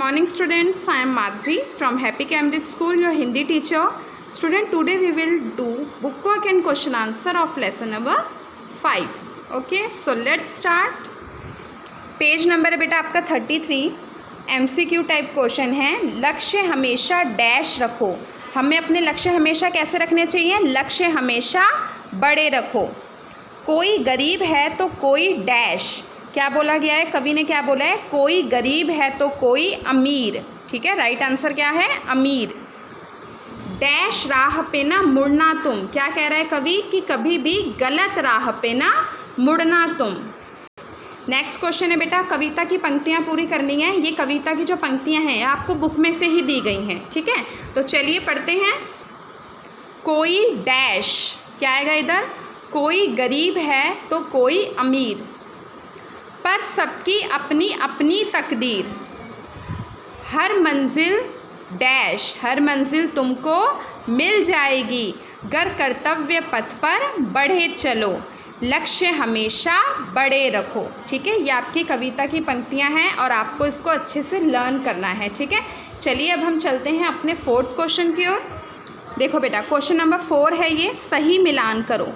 morning students, I am Madhvi from Happy Cambridge School, your Hindi teacher. Student, today we will do book work and question answer of lesson number 5. Okay, so let's start. Page number है बेटा आपका 33. MCQ type question है. लक्ष्य हमेशा dash रखो. हमें अपने लक्ष्य हमेशा कैसे रखने चाहिए? लक्ष्य हमेशा बड़े रखो. कोई गरीब है तो कोई डैश. क्या बोला गया है? कवि ने क्या बोला है? कोई गरीब है तो कोई अमीर. ठीक है, राइट आंसर क्या है? अमीर. डैश राह पे ना मुड़ना तुम. क्या कह रहा है कवि? कि कभी भी गलत राह पे ना मुड़ना तुम. नेक्स्ट क्वेश्चन है बेटा, कविता की पंक्तियाँ पूरी करनी है. ये कविता की जो पंक्तियाँ हैं आपको बुक में से ही दी गई हैं. ठीक है, तो चलिए पढ़ते हैं. कोई डैश, क्या आएगा इधर? कोई गरीब है तो कोई अमीर, पर सबकी अपनी अपनी तकदीर. हर मंजिल डैश, हर मंजिल तुमको मिल जाएगी, गर कर्तव्य पथ पर बढ़े चलो, लक्ष्य हमेशा बड़े रखो. ठीक है, ये आपकी कविता की पंक्तियां हैं और आपको इसको अच्छे से लर्न करना है. ठीक है, चलिए अब हम चलते हैं अपने 4th क्वेश्चन की ओर. देखो बेटा, क्वेश्चन नंबर 4 है ये. सही मिलान करो.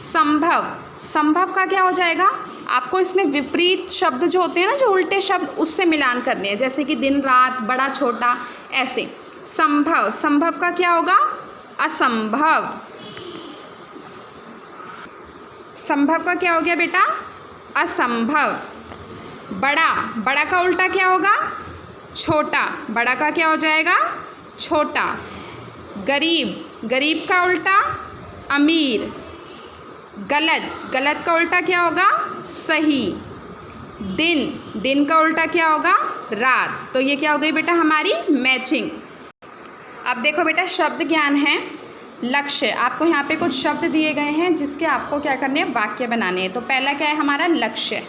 संभव, संभव का क्या हो जाएगा? आपको इसमें विपरीत शब्द जो होते हैं ना, जो उल्टे शब्द, उससे मिलान करने हैं. जैसे कि दिन रात, बड़ा छोटा, ऐसे. संभव, संभव का क्या होगा? असंभव. संभव का क्या हो गया बेटा? असंभव. बड़ा, बड़ा का उल्टा क्या होगा? छोटा. बड़ा का क्या हो जाएगा? छोटा. गरीब, गरीब का उल्टा अमीर. गलत, गलत का उल्टा क्या होगा? सही. दिन, दिन का उल्टा क्या होगा? रात. तो ये क्या हो गई बेटा? हमारी मैचिंग. अब देखो बेटा, शब्द ज्ञान है. लक्ष्य, आपको यहाँ पे कुछ शब्द दिए गए हैं जिसके आपको क्या करने हैं? वाक्य बनाने हैं. तो पहला क्या है हमारा? लक्ष्य.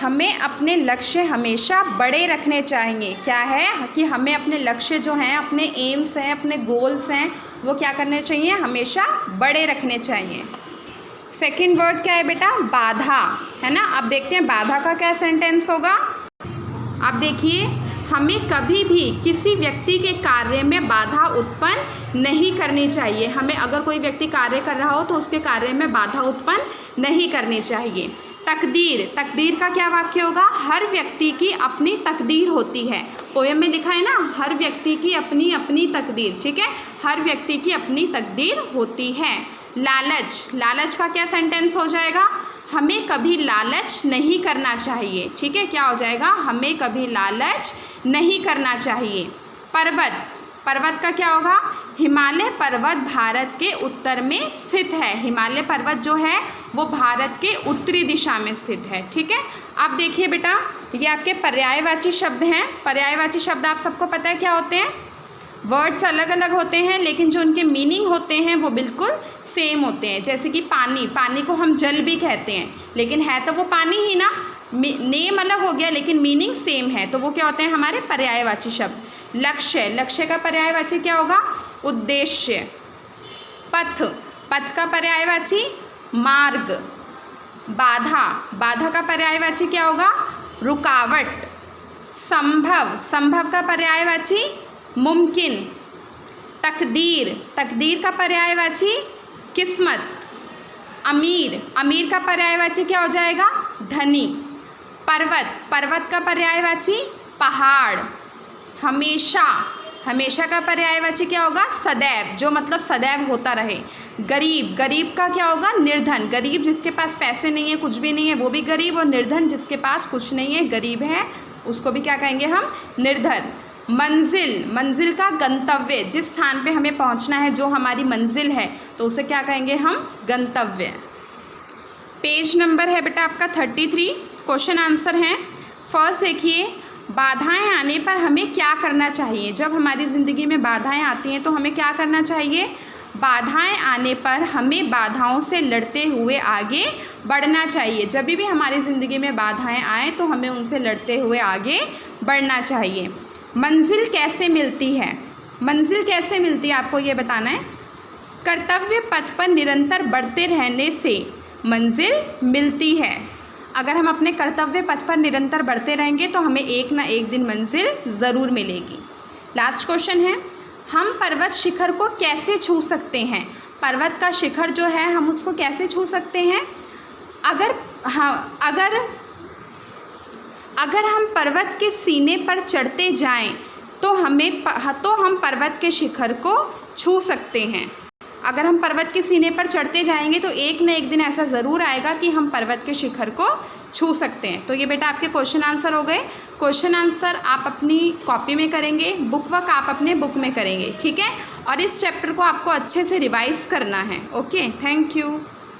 हमें अपने लक्ष्य हमेशा बड़े रखने चाहिए. क्या है? कि हमें अपने लक्ष्य जो हैं, अपने एम्स हैं, अपने गोल्स हैं, वो क्या करने चाहिए? हमेशा बड़े रखने चाहिए. सेकंड वर्ड क्या है बेटा? बाधा, है ना. अब देखते हैं बाधा का क्या सेंटेंस होगा. अब देखिए, हमें कभी भी किसी व्यक्ति के कार्य में बाधा उत्पन्न नहीं करनी चाहिए. हमें अगर कोई व्यक्ति कार्य कर रहा हो तो उसके कार्य में बाधा उत्पन्न नहीं करनी चाहिए. तकदीर, तकदीर का क्या वाक्य होगा? हर व्यक्ति की अपनी तकदीर होती है. पोएम में लिखा है ना, हर व्यक्ति की अपनी अपनी तकदीर. ठीक है, हर व्यक्ति की अपनी तकदीर होती है. लालच, लालच का क्या सेंटेंस हो जाएगा? हमें कभी लालच नहीं करना चाहिए. ठीक है, क्या हो जाएगा? हमें कभी लालच नहीं करना चाहिए. पर्वत, पर्वत का क्या होगा? हिमालय पर्वत भारत के उत्तर में स्थित है. हिमालय पर्वत जो है वो भारत के उत्तरी दिशा में स्थित है. ठीक है, अब देखिए बेटा, ये आपके पर्यायवाची शब्द हैं. पर्यायवाची शब्द आप सबको पता है क्या होते हैं? वर्ड्स अलग अलग होते हैं लेकिन जो उनके मीनिंग होते हैं वो बिल्कुल सेम होते हैं. जैसे कि पानी, पानी को हम जल भी कहते हैं, लेकिन है तो वो पानी ही ना. नेम अलग हो गया लेकिन मीनिंग सेम है, तो वो क्या होते हैं? हमारे पर्यायवाची शब्द. लक्ष्य, लक्ष्य का पर्यायवाची क्या होगा? उद्देश्य. पथ, पथ का पर्यायवाची मार्ग. बाधा, बाधा का पर्यायवाची क्या होगा? रुकावट. संभव, संभव का पर्यायवाची मुमकिन. तकदीर, तकदीर का पर्यायवाची किस्मत. अमीर, अमीर का पर्यायवाची क्या हो जाएगा? धनी. पर्वत, पर्वत का पर्यायवाची पहाड़. हमेशा, हमेशा का पर्यायवाची क्या होगा? सदैव, जो मतलब सदैव होता रहे. गरीब, गरीब का क्या होगा? निर्धन. गरीब जिसके पास पैसे नहीं है, कुछ भी नहीं है, वो भी गरीब. और निर्धन जिसके पास कुछ नहीं है, गरीब है, उसको भी क्या कहेंगे हम? निर्धन. मंजिल, मंजिल का गंतव्य, जिस स्थान पे हमें पहुंचना है, जो हमारी मंजिल है, तो उसे क्या कहेंगे हम? गंतव्य. पेज नंबर है बेटा आपका 33. क्वेश्चन आंसर हैं. फर्स्ट देखिए, बाधाएं आने पर हमें क्या करना चाहिए? जब हमारी ज़िंदगी में बाधाएं आती हैं तो हमें क्या करना चाहिए? बाधाएं आने पर हमें बाधाओं से लड़ते हुए आगे बढ़ना चाहिए. जब भी हमारी ज़िंदगी में बाधाएं आएँ तो हमें उनसे लड़ते हुए आगे बढ़ना चाहिए. मंजिल कैसे मिलती है? मंजिल कैसे मिलती है आपको ये बताना है. कर्तव्य पथ पर निरंतर बढ़ते रहने से मंजिल मिलती है. अगर हम अपने कर्तव्य पथ पर निरंतर बढ़ते रहेंगे तो हमें एक ना एक दिन मंजिल ज़रूर मिलेगी। लास्ट क्वेश्चन है, हम पर्वत शिखर को कैसे छू सकते हैं? पर्वत का शिखर जो है हम उसको कैसे छू सकते हैं? अगर हम पर्वत के सीने पर चढ़ते जाएं तो हम पर्वत के शिखर को छू सकते हैं। अगर हम पर्वत के सीने पर चढ़ते जाएंगे तो एक न एक दिन ऐसा ज़रूर आएगा कि हम पर्वत के शिखर को छू सकते हैं। तो ये बेटा आपके क्वेश्चन आंसर हो गए। क्वेश्चन आंसर आप अपनी कॉपी में करेंगे, बुक वर्क आप अपने बुक में करेंगे, ठीक है। और इस चैप्टर को आपको अच्छे से रिवाइज़ करना है। Okay, thank you.